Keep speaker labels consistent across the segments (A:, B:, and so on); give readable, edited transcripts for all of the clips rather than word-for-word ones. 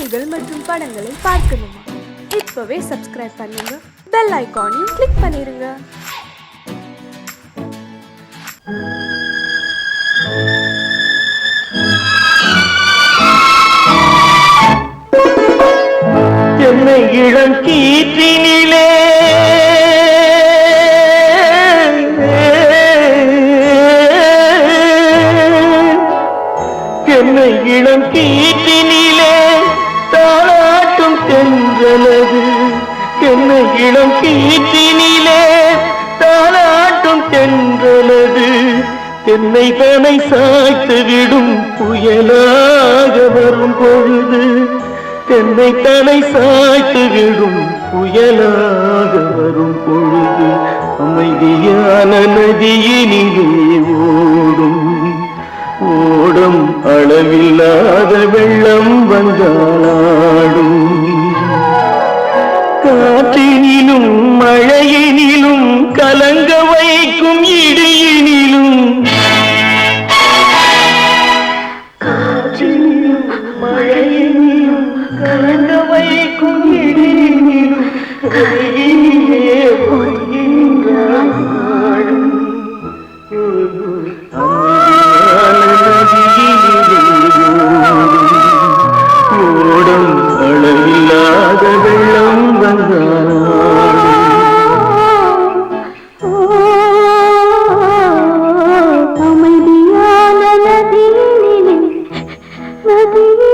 A: செய்திகள் மற்றும் படங்களை பார்க்கணுமா? இப்பவே சப்ஸ்கிரைப் பண்ணுங்க, பெல் ஐகானையும் கிளிக் பண்ணிருங்க.
B: என்னை இளம் கீற்றினிலே என்னை இளம் கீற்றினிலே தாளாட்டும் தென்றலது. என்னை இளம் கீற்றினிலே தாளாட்டும் தென்றலது. என்னை தனை சாய்த்து விடும் புயலாக வரும் பொழுது, என்னை தலை சாய்த்து விடும் புயலாக வரும் பொழுது, அமைதியான நதியினிலே ஓடும் ஓடும் அளவில்லாத வெள்ளம் வந்தாடும். காற்றினிலும் மழையினிலும் கலங்க வைக்கும் இடியினிலும், காற்றினிலும் மழையினிலும் கலங்க வைக்கும் இடியினிலும் கையிலே பொய்கின்றான் நாடும். ஓடும் அளவில்லாத வெள்ளம் வந்தாடும்.
C: அமைதியான நதியினிலே ஓடும்.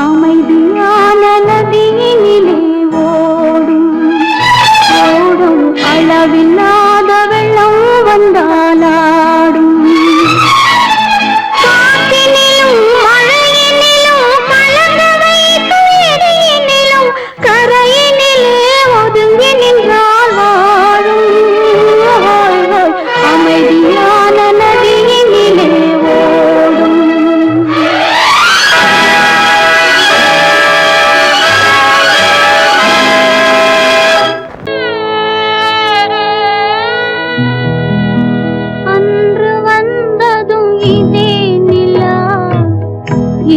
C: அமைதியான நதியினிலே ஓடும் ஓடும் அளவில்லாத வெள்ளம் வந்தாலாடும். காற்றினிலும் மழையினிலும் கலங்க வைக்கும் இடியினிலும் கரையினிலே ஒதுங்கி நின்றால் வாழும். அமைதியான நதியினிலே ஓடும். அன்று வந்ததும் இதே நிலா,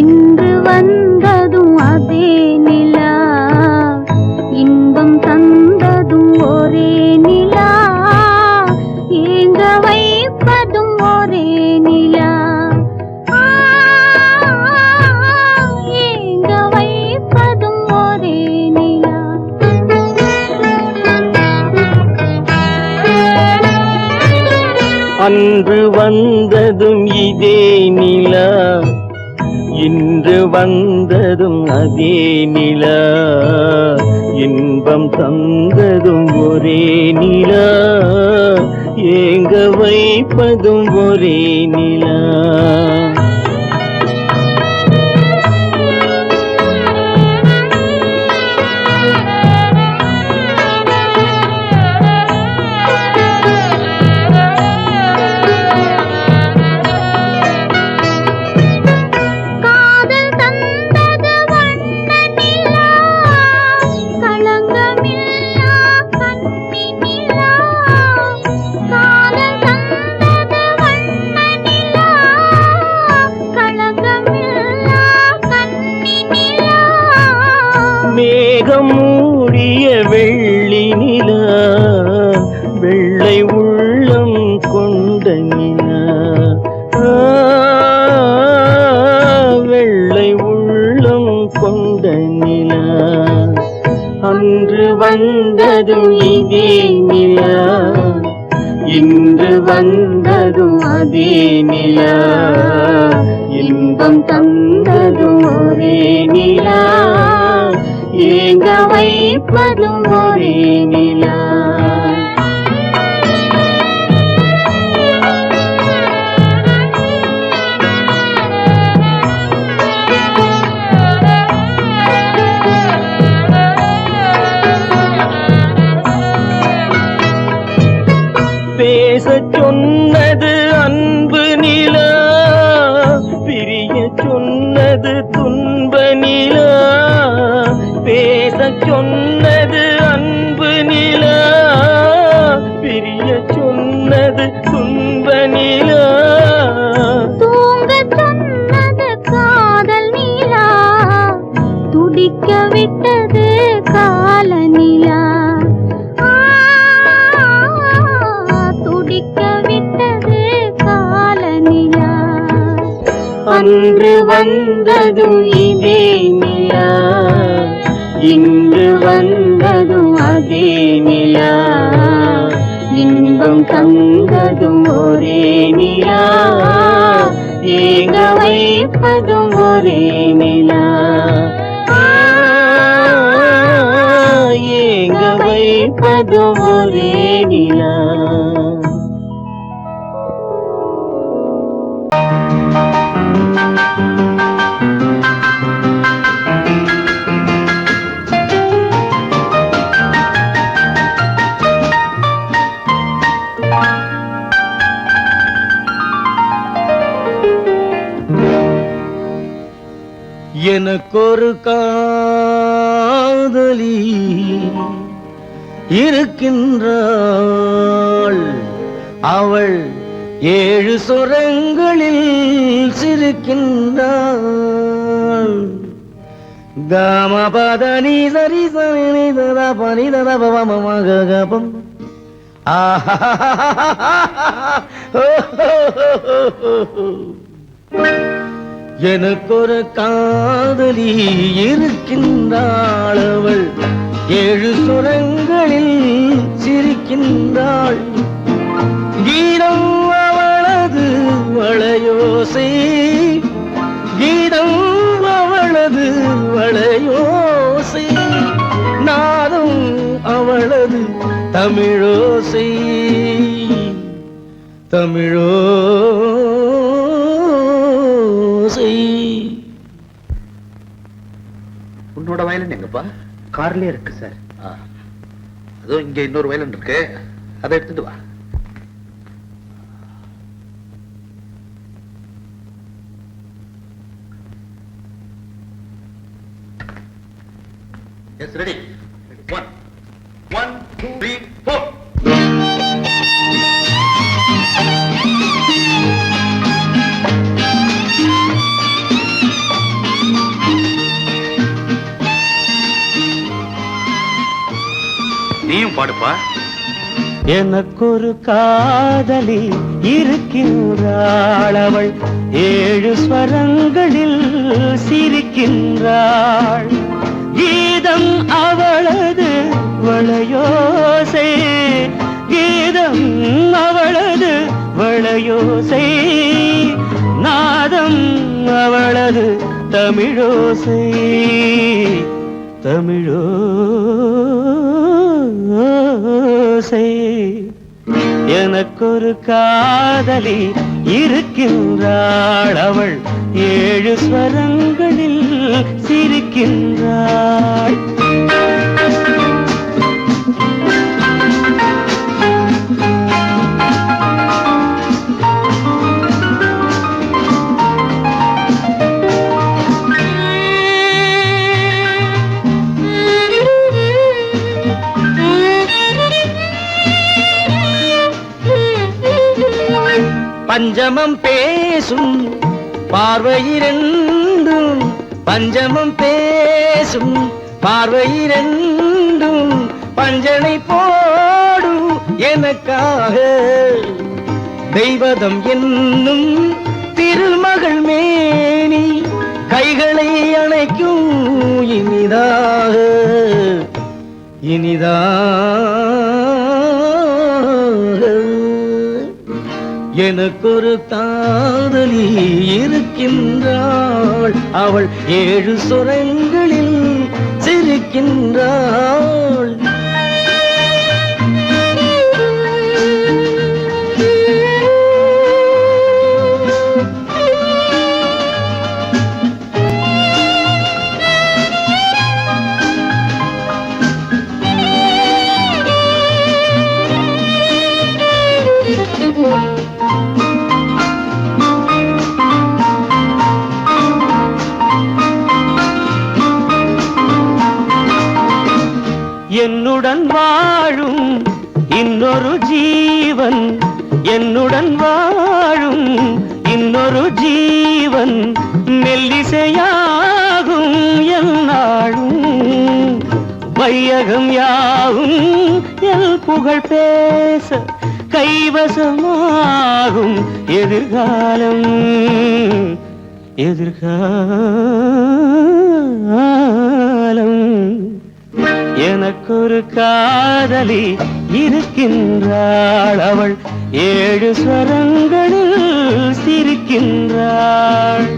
C: இன்று வந்ததும் அதே நிலா, இன்பம் தந்ததும் ஒரே நிலா, ஏங்க வைப்பதும் ஒரே நிலா, ஏங்க வைப்பதும் ஒரே நிலா.
B: அன்று வந்ததும் இதே நிலா, இன்று வந்ததும் அதே நிலா, இன்பம் தந்ததும் ஒரே நிலா, ஏங்க வைப்பதும் ஒரே நிலா. மேகம் மூடிய வெள்ளி நிலா, வெள்ளை உள்ளம் கொண்ட நிலா, வெள்ளை உள்ளம் கொண்ட நிலா. அன்று வந்ததும் இதே நிலா, இன்று வந்ததும் அதே நிலா, இன்பம் தந்ததும் ஒரே நிலா, ஏங்க வைப்பதும் ஒரே நிலா. பேசச் சொன்னது அன்பு நிலா, பிரிய சொன்னது துன்ப நிலா. பேசச் சொன்னது அன்பு நிலா, பிரிய சொன்னது துன்ப நிலா.
C: தூங்கச் சொன்னது காதல் நிலா, துடிக்க விட்டது கால நிலா.
B: அன்று வந்ததும் இதே நிலா, இன்று வந்ததும் அதே நிலா, இன்பம் தந்ததும் ஒரே நிலா, ஏங்க வைப்பதும் ஒரே நிலா. ஏங்க வைப்பதும் ஒரே நிலா. எனக்கொரு காதலி இருக்கின்றாள், அவள் 7 சுரங்களில் சிரிக்கின்றாள். காமபதனி சரி சரி ததா பனி ததா பவமகபம். எனக்கொரு காதலி இருக்கின்றாள், அவள் 7 சுரங்களில் சிரிக்கின்றாள். கீதம் அவளது வளையோசை, கீதம் அவளது வளையோசை, நாதம் அவளது தமிழோசை, தமிழோசை.
D: உன்னோட வயலன் எங்கப்பா?
B: கார்லயே இருக்கு சார்.
D: அதுவும் இங்க இன்னொரு வயலன் இருக்கு, அதை எடுத்துட்டு வா. Yes, ready. 1 1 2 3 4. நீயும் பாடுப்பா.
B: எனக்கொரு காதலி இருக்கின்றாள், அவள் 7 ஸ்வரங்களில் சிரிக்கின்றாள். கீதம் அவளது வளையோசை, கீதம் அவளது வளையோசை, நாதம் அவளது தமிழோசை, தமிழோசை. எனக்கொரு காதலி இருக்கின்றாள், அவள் 7 ஸ்வரங்களில் சிரிக்கின்றாள். பஞ்சமம் பேசும் பார்வையிரண்டும், பஞ்சமம் பேசும் பார்வையிரண்டும், பஞ்சனை போடும் எனக்காக. தெய்வதம் என்னும் திருமகள் மேனி, கைகளை அணைக்கும் இனிதாக, இனிதாக. எனக்கொரு காதலி இருக்கின்றாள், அவள் 7 சுரங்களில் சிரிக்கின்றாள். என்னுடன் வாழும் இன்னொரு ஜீவன், என்னுடன் வாழும் இன்னொரு ஜீவன், மெல்லிசையாகும் என்னாலும் வையகம் யாவும் எல் புகழ் பேச கைவசமாகும் எதிர்காலம் எதிர்காலம். எனக்கொரு காதலி இருக்கின்றாள், அவள் 7 ஸ்வரங்களில் சிரிக்கின்றாள்.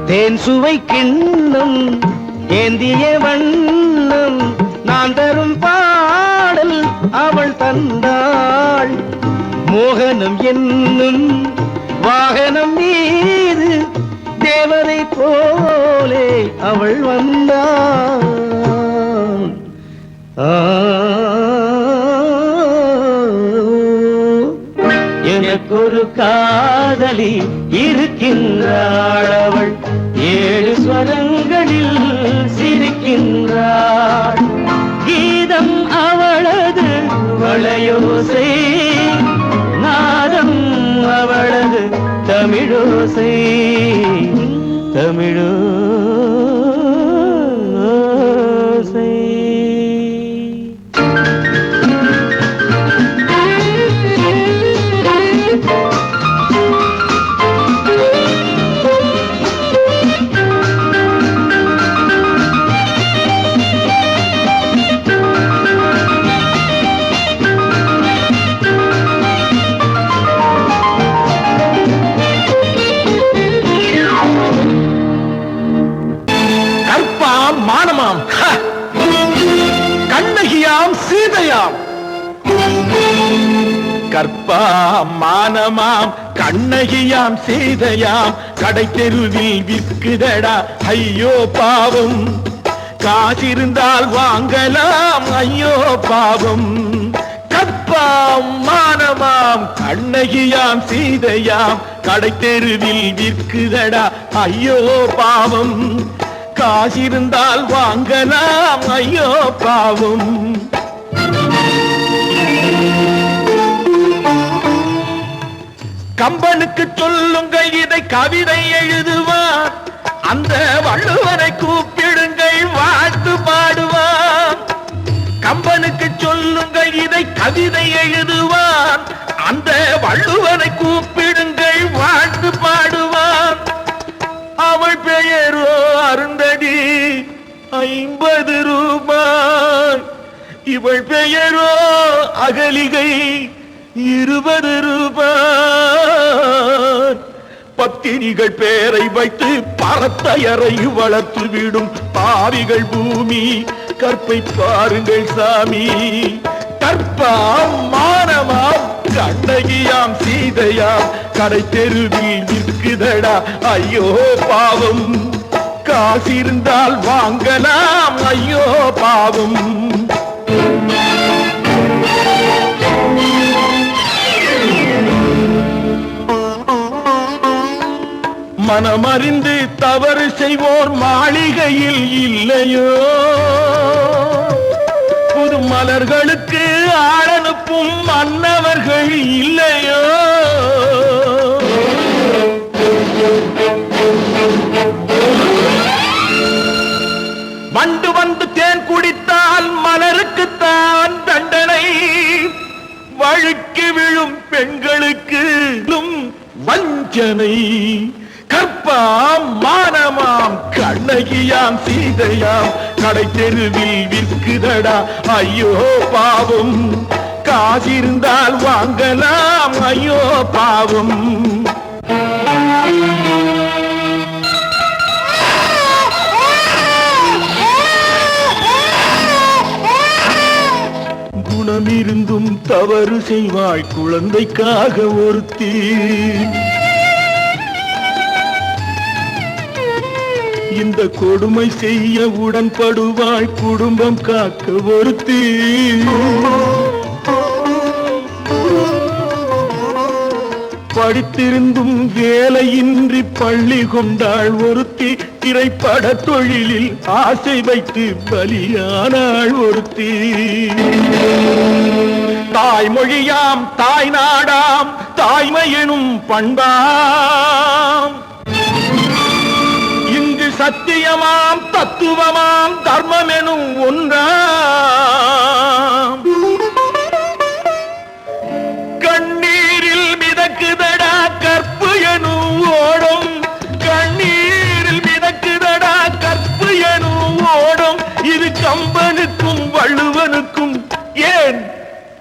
B: தேன் சுவை கிண்ணம் ஏந்திய வண்ணம், நான் தரும் பாடல் அவள் தந்தாள். மோகனம் என்னும் வாகனம் மீது தேவதை போலே அவள் வந்தாள். எனக்கொரு காதலி இருக்கின்றாள், அவள் 7 ஸ்வரங்களில் சிரிக்கின்றாள். கீதம் அவளது வளையோசை, நாதம் அவளது தமிழோசை தமிழோசை.
D: மானமாம், கண்ணகியாம் சீதையாம். கற்பாம் மானமாம் கண்ணகியாம் சீதையாம், கடை தெருவில் விற்குதடா ஐயோ பாவம். காசிருந்தால் வாங்கலாம் ஐயோ பாவம். கற்பாம் மானமாம் கண்ணகியாம் சீதையாம், கடை தெருவில் விற்குதடா ஐயோ பாவம். காசிருந்தால் வாங்கலாம் ஐயோ பாவம். கம்பனுக்கு சொல்லுங்கள் இதை கவிதை எழுதுவார், அந்த வள்ளுவனை கூப்பிடுங்கள் வாழ்த்து பாடுவார். கம்பனுக்கு சொல்லுங்கள் இதை கவிதை எழுதுவார், அந்த வள்ளுவனை கூப்பிடுங்கள் வாழ்த்து பாடுவார். அவள் பெயரோ அருந்ததி 50 ரூபாய், இவள் பெயரோ அகலிகை 20 ரூபாய். பத்தினிகள் பேரை வைத்து பரத்தையறை வளர்த்து விடும் பாவிகள் பூமி, கற்பை பாருங்கள் சாமி. கற்பாம் மானமாம் கண்ணகியாம் சீதையாம், கடை தெருவில் விற்குதடா ஐயோ பாவம். காசிருந்தால் வாங்கலாம் ஐயோ பாவம். மனமறிந்து தவறு செய்வோர் மாளிகையில் இல்லையோ, புது மலர்களுக்கு ஆளனுப்பும் மன்னவர்கள் இல்லையோ. வண்டு வந்து தேன் குடித்தால் மலருக்குத்தான் தண்டனை, வழுக்கி விழும் பெண்களுக்கு வஞ்சனை.
E: கற்பாம் மானமாம் கண்ணகியாம் சீதையாம் கடை தெருவில் விற்குதடா ஐயோ பாவம் காசிருந்தால் வாங்கலாம் ஐயோ பாவம் குணமிருந்தும் தவறு செய்வாய் குழந்தைக்காக ஒருத்தி இந்த கொடுமை செய்ய உடன்படுவாய் குடும்பம் காக்க ஒருத்தி படித்திருந்தும் வேலையின்றி பள்ளி கொண்டாள் ஒருத்தி திரைப்பட தொழிலில் ஆசை வைத்து பலியானாள் ஒருத்தி தாய்மொழியாம் தாய் நாடாம் தாய்மை எனும் பண்பாம் இங்கு சத்தியமாம் தத்துவமாம் தர்மம் எனும் ஒன்றாம் கண்ணீரில் மிதக்குதடா கற்பு எனும் ஓடும் கண்ணீரில் மிதக்குதடா கற்பு எனும் ஓடும் இது கம்பனுக்கும் வள்ளுவனுக்கும் ஏன்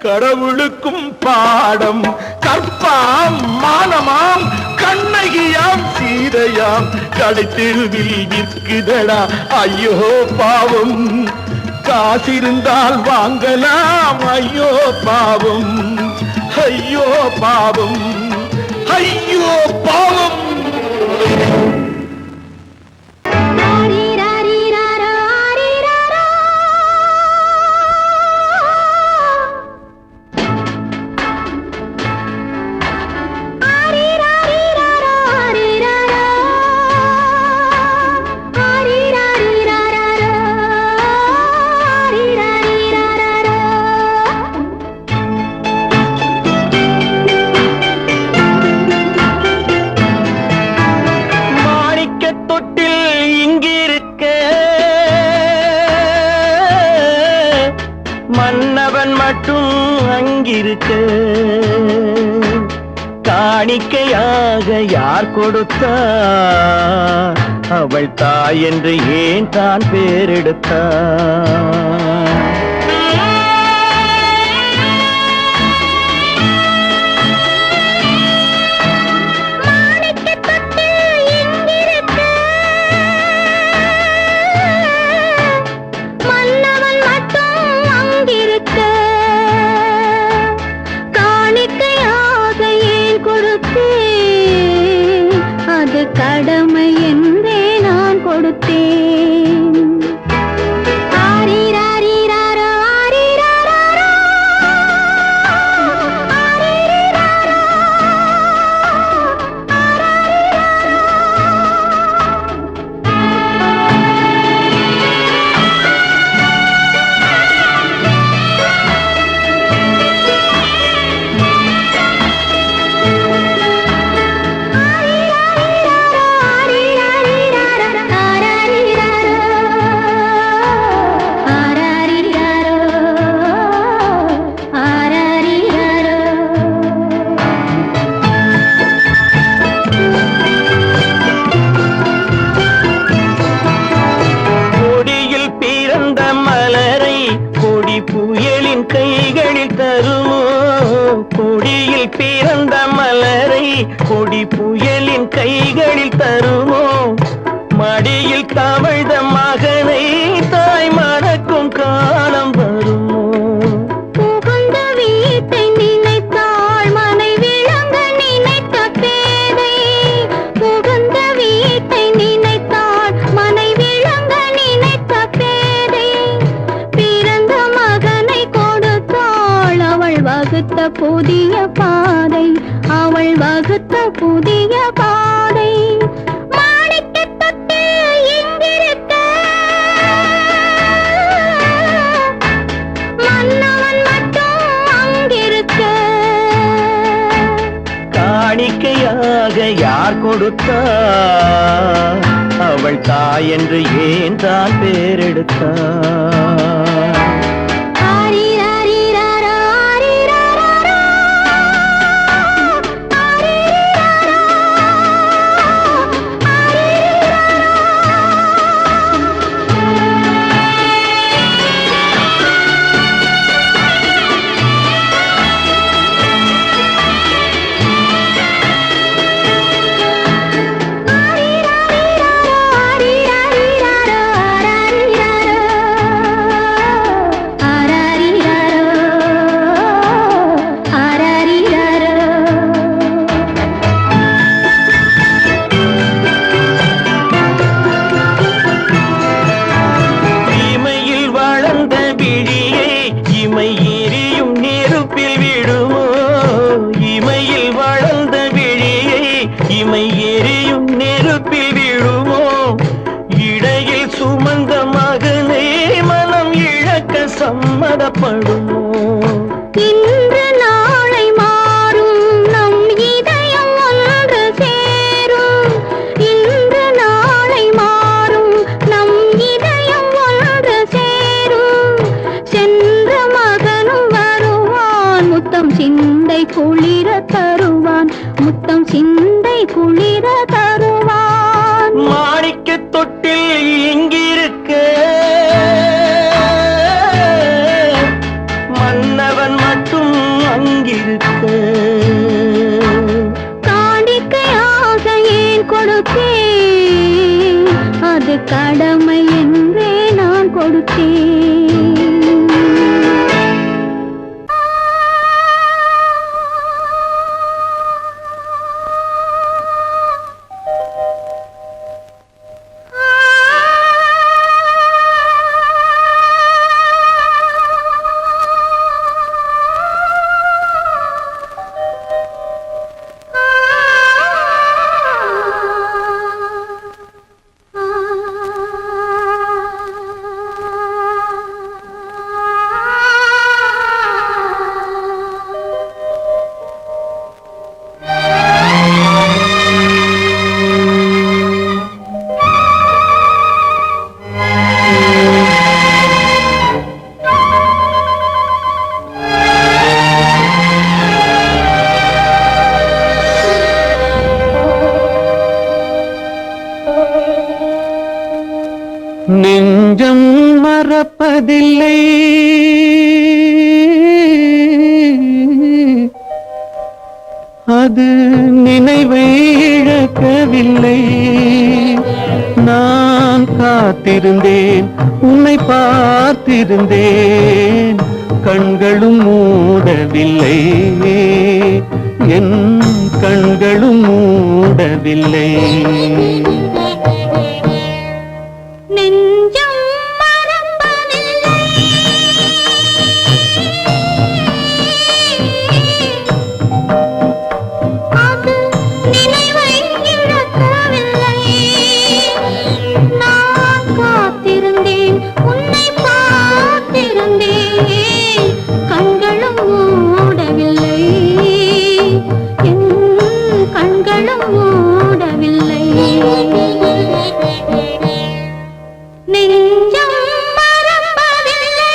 E: கடவுளுக்கும் பாடம் கற்பாம் மானமாம் கண்ணகியாம் சீதையாம் கடை தெருவில் விற்குதடா ஐயோ பாவம் காசிருந்தால் வாங்கலாம் ஐயோ பாவம் ஐயோ பாவம் ஐயோ பாவம் மன்னவன் மட்டும் அங்கிருக்க காணிக்கையாக யார் கொடுத்தார் அவள் தாய் என்று ஏன் தான் பேரெடுத்தார்
C: கடமை என்றே நான் கொடுத்தேன் ஆரிராரிராரோ ஆரிராரோ ஆரிராரோ
E: புயலின் கைகளில் தருமோ கொடியில் பிறந்த மலரை கொடி புயலின் கைகளில் தருமோ மடியில் தவழ்ந்த மகனை தாய் மறக்கும் காலம் வருமோ
C: புகுந்த வீட்டை நினைத்தாள் மனை விளங்க நினைத்த பேதை புகுந்த வீட்டை நினைத்தாள் மனை விளங்க நினைத்த பேதை பிறந்த மகனை கொடுத்தாள் அவள் வகுத்த புதிய பாதை அவள் வகுத்த புதிய பாதை
E: காணிக்கையாக யார் கொடுத்தார் அவள் தாய் என்று ஏன் தான் பேரெடுத்தார் சம்மதப்படுமோ?
C: இன்று நாளை மாறும் நம் இதயம் ஒன்று சேரும். இன்று நாளை மாறும் நம் இதயம் ஒன்று சேரும். சென்ற மகனும் வருவான், முத்தம் சிந்தை குளிர தருவான், முத்தம் சிந்தை குளிர தருவான்.
E: மாணிக்க தொட்டில் இங்கிருக்க மன்னவன் மட்டும் அங்கிருக்க.
C: காணிக்கையாக ஏன் கொடுத்தேன், அது கடமை என்றே நான் கொடுத்தேன்.
E: நெஞ்சம் மறப்பதில்லை, அது நினைவை இழக்கவில்லை. நான் காத்திருந்தேன், உன்னை பார்த்திருந்தேன், கண்களும் மூடவில்லை, என் கண்களும் மூடவில்லை.
C: நெஞ்சம் மறப்பதில்லை, அது நினைவை இழக்கவில்லை. நான் காத்திருந்தேன், உன்னை பார்த்திருந்தேன், கண்களும் மூடவில்லை, என் கண்களும் மூடவில்லை. நெஞ்சம் மறப்பதில்லை.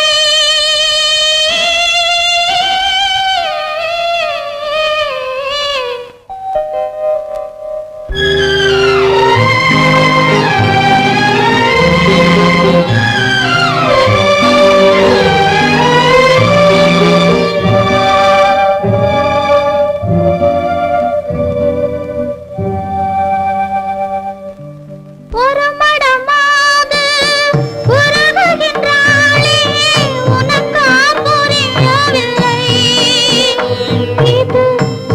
C: ஒரு மடமாக உருகுகின்றாளே, உனக்கா புரியவில்லை? இது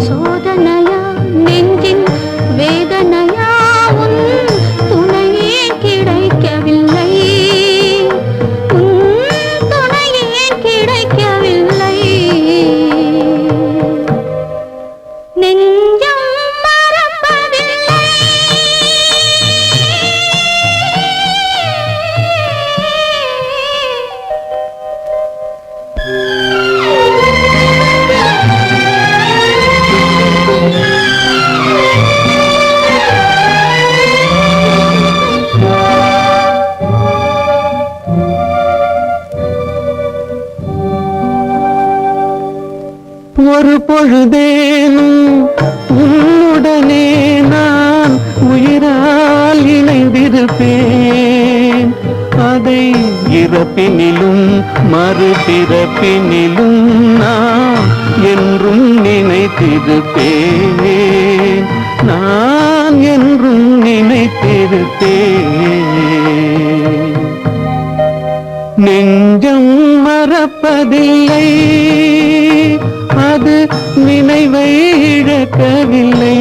C: சோதனையா, நெஞ்சின் வேதனையா, உன் துணையே கிடைக்கவில்லை, உன் துணையே கிடைக்கவில்லை. நெஞ்சம் மறப்பதில்லை.
E: ஒரு பொழுதேனும் உன்னுடனே நான் உயிரால் இணைந்திருப்பேன். அதை இறப்பினிலும் மறுபிறப்பினிலும் நான் என்றும் நினைத்திருப்பேன், நான் என்றும் நினைத்திருப்பேன். நெஞ்சம் மறப்பதில்லை, அது நினைவை இழக்கவில்லை.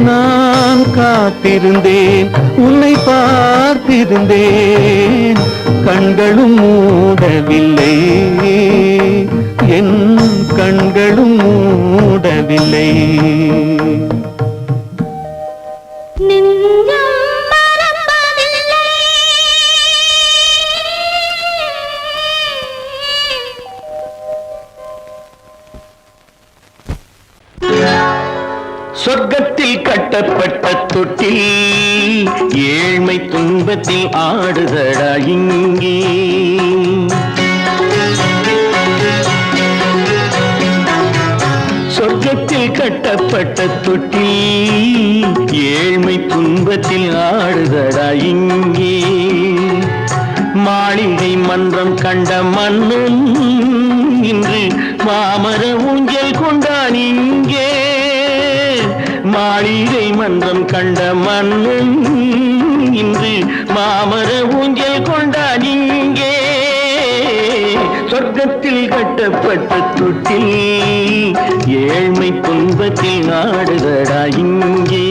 E: நான் காத்திருந்தேன், உன்னை பார்த்திருந்தேன், கண்களும் மூடவில்லை, என் கண்களும் மூடவில்லை.
C: நெஞ்சம் மறப்பதில்லை.
E: கட்டப்பட்ட தொட்டில் ஏழ்மை துன்பத்தில் ஆடுதடா இங்கே. சொர்க்கத்தில் கட்டப்பட்ட தொட்டில் ஏழ்மை துன்பத்தில் ஆடுதடா இங்கே. மாளிகை மன்றம் கண்ட மன்னன் இன்று மாமர ஊஞ்சல் கொண்டான் இங்கே. மாளிகை மன்றம் கண்ட மன்னன் இன்று மாமர ஊஞ்சல் கொண்டான் இங்கே. சொர்க்கத்தில் கட்டப்பட்ட தொட்டில் ஏழ்மை துன்பத்தில் ஆடுதடா இங்கே.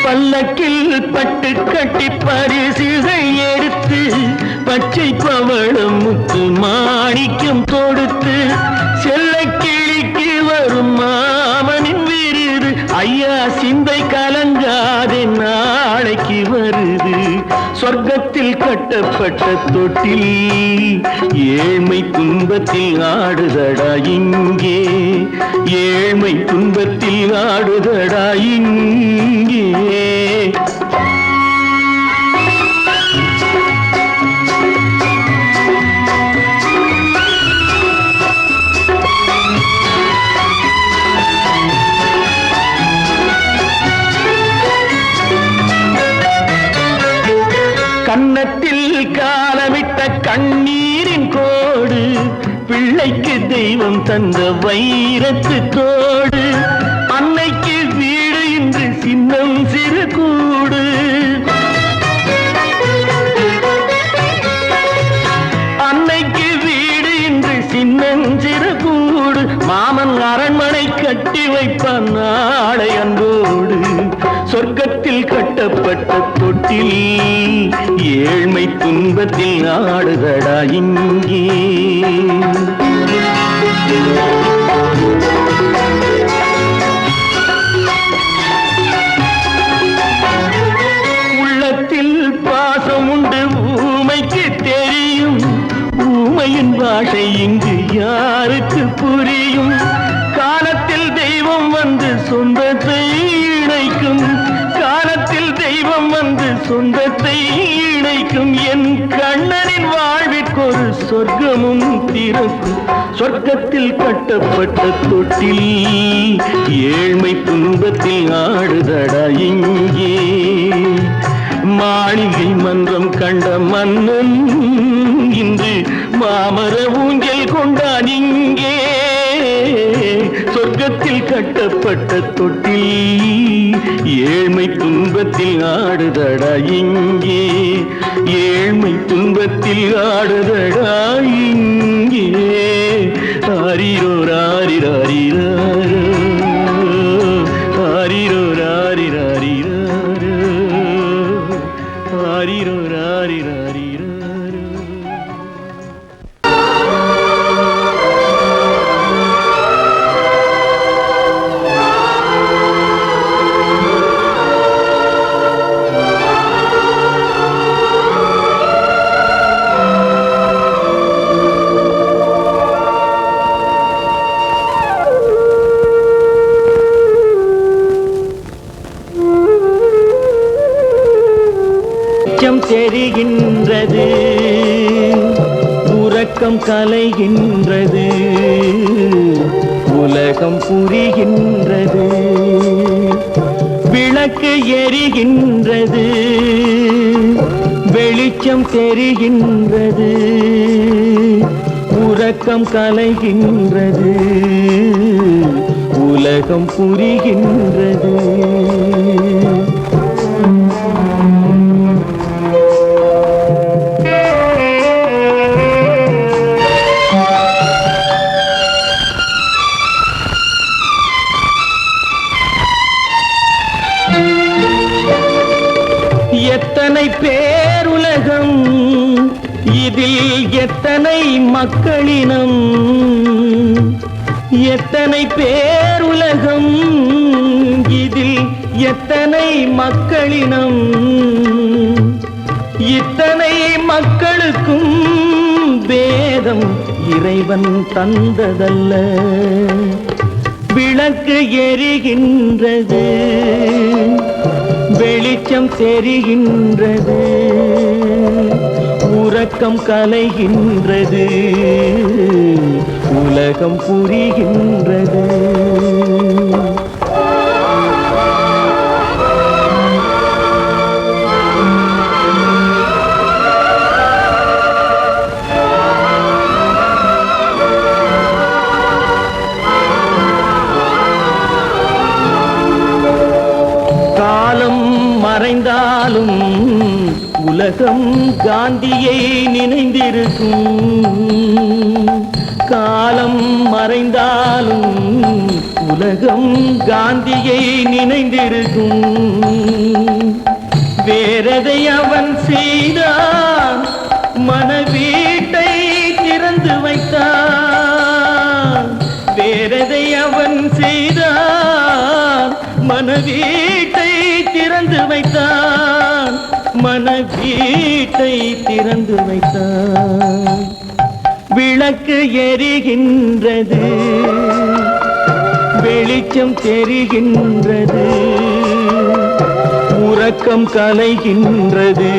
E: பல்லக்கில் பட்டு கட்டி பரிசுகள் எடுத்து பச்சை பவளம் முத்து மாணிக்கம் தொடுத்து செல்ல கிளிக்கு வரும் மாமனின் விருது. ஐயா சிந்தை கலங்காதே நாளைக்கு வருது. சொர்க்கத்தில் கட்டப்பட்ட தொட்டில் ஏழ்மை துன்பத்தில் ஆடுதடா இங்கே. ஏழ்மை துன்பத்தில் ஆடுதடா இங்கே. கன்னத்தில் காலமிட்ட கண்ணீரின் கோடு பிள்ளைக்கு தெய்வம் தந்த வைரத்து தோடு. அன்னைக்கு வீடு இன்று சின்னம் சிறு கூடு. அன்னைக்கு வீடு இன்று சின்னம் சிறு கூடு. மாமன் அரண்மனை கட்டி வைப்பான் நாளை அன்போடு. சொர்க்கத்தில் கட்டப்பட்ட தொட்டில் ஏழ்மை துன்பத்தில் ஆடுதடா இங்கே. உள்ளத்தில் பாசம் உண்டு ஊமைக்கு தெரியும். ஊமையின் பாஷை இங்கு யாருக்கு புரியும்? காலத்தில் தெய்வம் வந்து சொந்தத்தை இணைக்கும். காலத்தில் தெய்வம் வந்து சொந்தத்தை இணைக்கும். என் கண்ணனின் வாழ்விற்கொரு சொர்க்கமும் திறக்கும். சொர்க்கத்தில் கட்டப்பட்ட தொட்டில் ஏழ்மை துன்பத்தில் ஆடுதடா இங்கே. மாளிகை மன்றம் கண்ட மன்னன் இன்று மாமர ஊஞ்சல் கொண்டான் இங்கே. சொர்க்கத்தில் கட்டப்பட்ட தொட்டில் ஏழ்மை துன்பத்தில் ஆடுதடா இங்கே. ஏழ்மை துன்பத்தில் ஆடுதடா இங்கே. ஆரிரோ ராரிராரிராரோ, ஆரிரோ ராரிராரிராரோ, ஆரிரோ ராரிராரிராரோ. தெரிகின்றது, உறக்கம் கலைகின்றது, உலகம் புரிகின்றது, விளக்கு எரிகின்றது, வெளிச்சம் தெரிகின்றது, உறக்கம் கலைகின்றது, உலகம் புரிகின்றது. எத்தனை பேருலகம், இதில் எத்தனை மக்களினம், எத்தனை பேருலகம், இதில் எத்தனை மக்களினம், இத்தனை மக்களுக்கும் வேதம் இறைவன் தந்ததல்ல. விளக்கு எரிகின்றது, வெளிச்சம் தெரிகின்றது, உறக்கம் கலைகின்றது, உலகம் புரிகின்றது. மறைந்தாலும் உலகம் காந்தியை நினைந்திருக்கும். காலம் மறைந்தாலும் உலகம் காந்தியை நினைந்திருக்கும். வேறதை அவன் செய்தான், மனவீட்டை திறந்து வைத்தான். வேறதை அவன் செய்தான், மனவீட்டை திறந்து வைத்தான். மனவீட்டை திறந்து வைத்தான். விளக்கு எரிகின்றது, வெளிச்சம் தெரிகின்றது, உறக்கம் கலைகின்றது,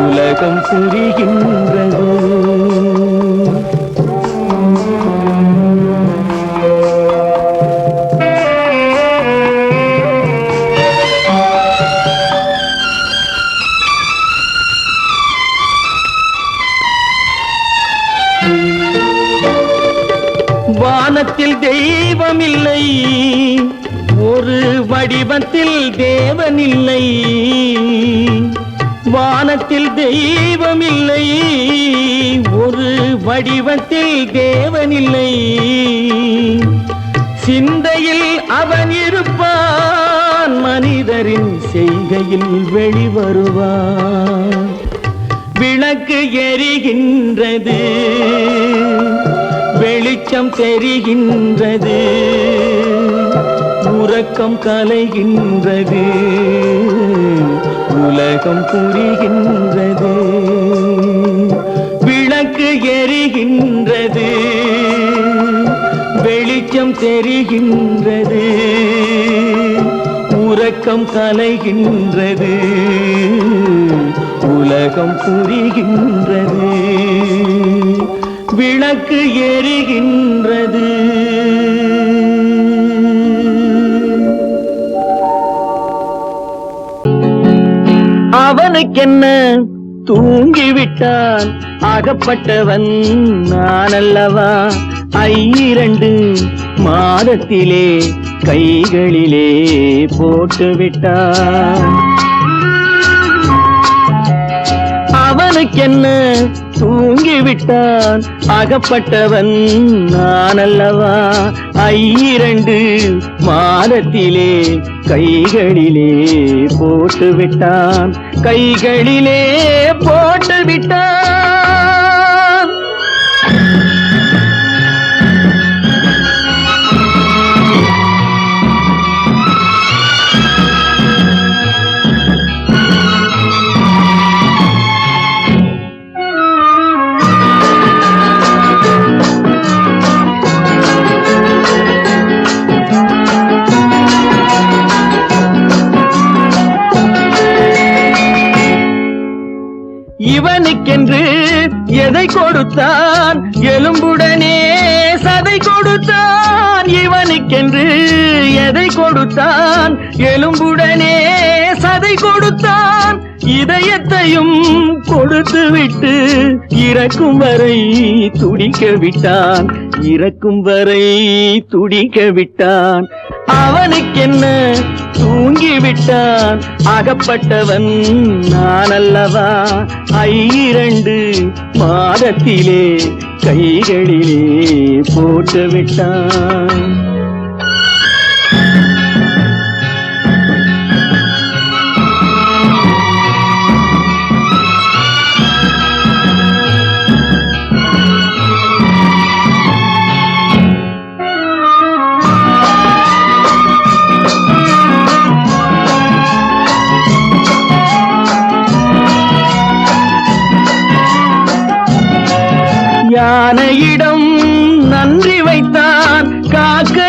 E: உலகம் புரிகின்றது. வானத்தில் தெய்வமில்லை, ஒரு வடிவத்தில் தேவனில்லை. வானத்தில் தெய்வமில்லை, ஒரு வடிவத்தில் தேவனில்லை. சிந்தையில் அவன் இருப்பான், மனிதரின் செய்கையில் வெளிவருவான். விளக்கு எரிகின்றது, வெளிச்சம் தெரிகின்றது, உறக்கம் கலைகின்றது, உலகம் புரிகின்றது. விளக்கு எரிகின்றது, வெளிச்சம் தெரிகின்றது, உறக்கம் கலைகின்றது, உலகம் புரிகின்றது. விளக்கு எரிகின்றது. அவனுக்கென்ன தூங்கிவிட்டான், அகப்பட்டவன் நான் அல்லவா. 2 மாதத்திலே கைகளிலே போட்டுவிட்டான். அவனுக்கென்ன தூங்கிவிட்டான், அகப்பட்டவன் நான் அல்லவா. 2 மாதத்திலே கைகளிலே போட்டுவிட்டான், கைகளிலே போட்டுவிட்டான். இவனுக்கென்று எதை கொடுத்தான், எலும்புடனே சதை கொடுத்தான். இவனுக்கென்று எதை கொடுத்தான், எலும்புடனே சதை கொடுத்தான். இதயத்தையும் கொடுத்து விட்டு இறக்கும் வரை துடிக்க விட்டான், இறக்கும் வரை துடிக்க விட்டான். அவனுக்கென்ன தூங்கிவிட்டான், அகப்பட்டவன் நான் அல்லவா. 2 மாதத்திலே கைகளிலே போட்டுவிட்டான்.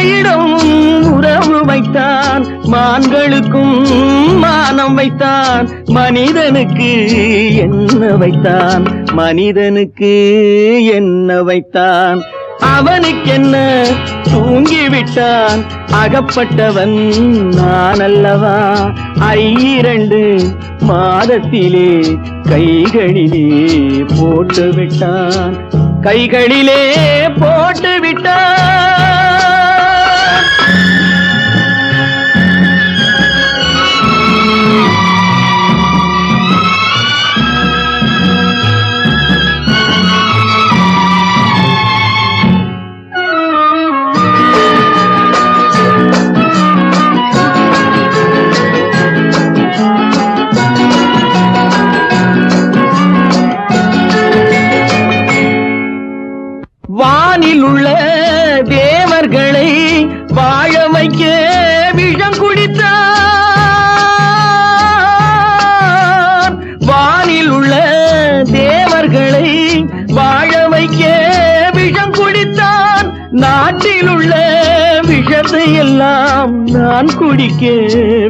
E: யானையிடம் உறவு வைத்தான், மான்களுக்கும் மானம் வைத்தான், மனிதனுக்கு என்ன வைத்தான், மனிதனுக்கு என்ன வைத்தான். அவனுக்கென்ன தூங்கிவிட்டான், அகப்பட்டவன் நான் அல்லவா. 2 மாதத்திலே கைகளிலே போட்டு விட்டான், கைகளிலே போட்டு விட்டான். வானில் உள்ள தேவர்களை வாழ வைக்க விஷம் குடித்தான். வானில் உள்ள தேவர்களை வாழ வைக்க விஷம் குடித்தான். நாட்டில் உள்ள விஷத்தை எல்லாம் நான் குடிக்க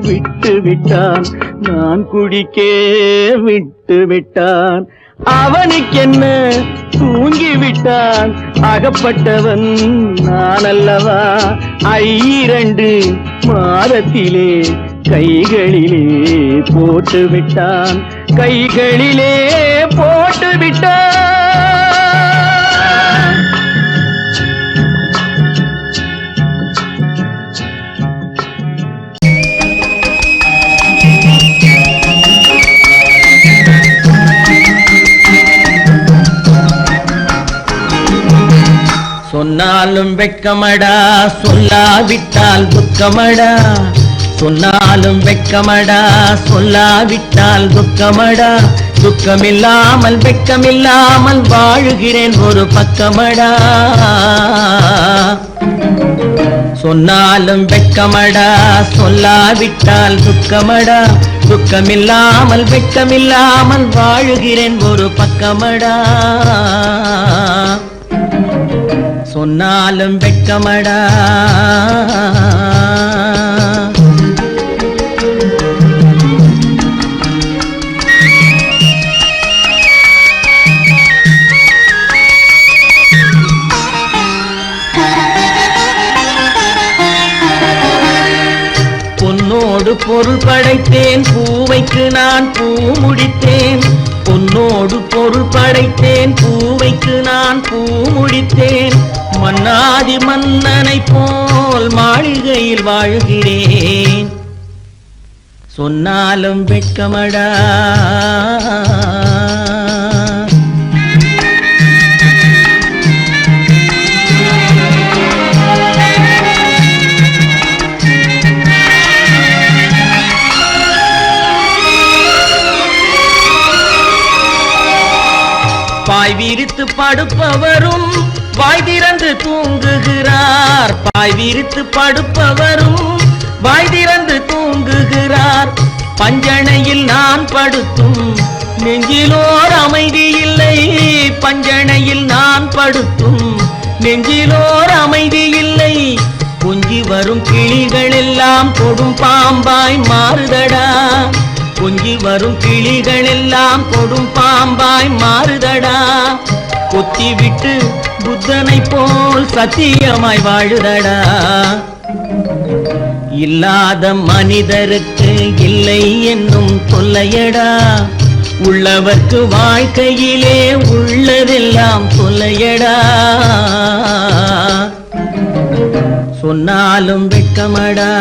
E: விட்டு விட்டான், நான் குடிக்க விட்டு விட்டான். அவனுக்கென்ன தூங்கிவிட்டான், அகப்பட்டவன் நான் அல்லவா. 2 மாதத்திலே கைகளிலே போட்டு விட்டான், கைகளிலே போட்டு விட்டான். சொன்னாலும் வெட்கமடா, சொல்லாவிட்டால் துக்கமடா. சொன்னாலும் வெட்கமடா, சொல்லாவிட்டால் துக்கமடா. துக்கமில்லாமல் வெட்கமில்லாமல் வாழுகிறேன் ஒரு பக்கமடா. சொன்னாலும் வெட்கமடா, சொல்லாவிட்டால் துக்கமடா. துக்கமில்லாமல் வெட்கமில்லாமல் வாழுகிறேன் ஒரு பக்கமடா. சொன்னாலும் வெட்கமடா. பொன்னோடு பொருள் படைத்தேன், பூவைக்கு நான் பூ முடித்தேன். பொன்னோடு பொருள் படைத்தேன், பூவைக்கு நான் பூ முடித்தேன். மன்னாதி மன்னனை போல் மாளிகையில் வாழ்கிறேன். சொன்னாலும் வெட்கமடா. பாய் விரித்து படுப்பவரும் வாய் திறந்து தூங்குகிறார். பாய் விரித்து படுப்பவரும் வாய் திறந்து தூங்குகிறார். பஞ்சணையில் நான் படுத்தும் நெஞ்சிலோர் அமைதி இல்லை. பஞ்சணையில் நான் படுத்தும் நெஞ்சிலோர் அமைதி இல்லை. கொஞ்சி வரும் கிளிகள் எல்லாம் கொடும் பாம்பாய் மாறுதடா. கொஞ்சி வரும் கிளிகள் எல்லாம் கொடும் பாம்பாய் மாறுதடா. கொத்தி விட்டு புத்தனை போல் சத்தியமாய் வாழுதடா. இல்லாத மனிதருக்கு இல்லை என்னும் தொல்லையடா. உள்ளவர்க்கு வாழ்க்கையிலே உள்ளதெல்லாம் தொல்லையடா. சொன்னாலும் வெட்கமடா.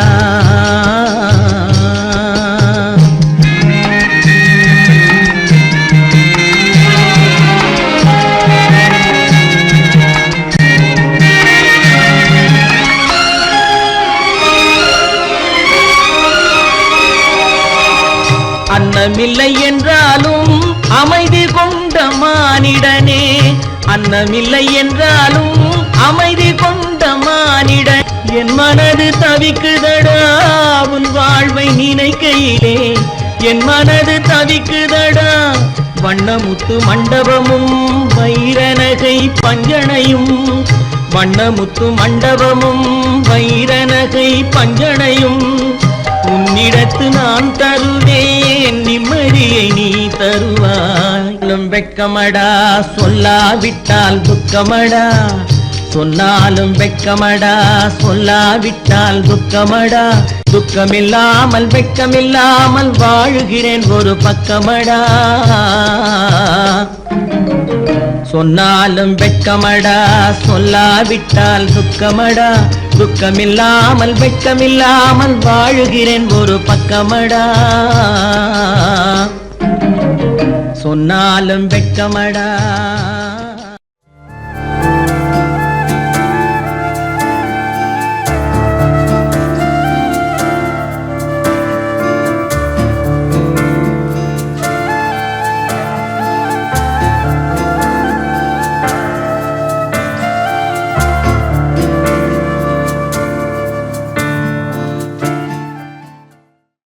E: அன்னமில்லை என்றாலும் அமைதி கொண்ட மானிடனே. அன்னமில்லை என்றாலும் அமைதி கொண்ட மானிடன். என் மனது தவிக்குதடா உன் வாழ்வை நினைக்கையிலே. என் மனது தவிக்குதடா. வண்ணமுத்து மண்டபமும் வைரநகை பஞ்சனையும் வண்ணமுத்து மண்டபமும் வைரநகை பஞ்சனையும் உன்னிடத்து நான் தருவேன், நிம்மதியை நீ தருவாய். வெட்கமடா சொல்லாவிட்டால் துக்கமடா, சொன்னாலும் வெட்கமடா சொல்லாவிட்டால் துக்கமடா. துக்கமில்லாமல் வெட்கமில்லாமல் வாழுகிறேன் ஒரு பக்கமடா. சொன்னாலும் வெட்கமடா சொல்லாவிட்டால் துக்கமடா. துக்கமில்லாமல் வெட்கமில்லாமல் வாழுகிறேன் ஒரு பக்கமடா. சொன்னாலும் வெட்கமடா.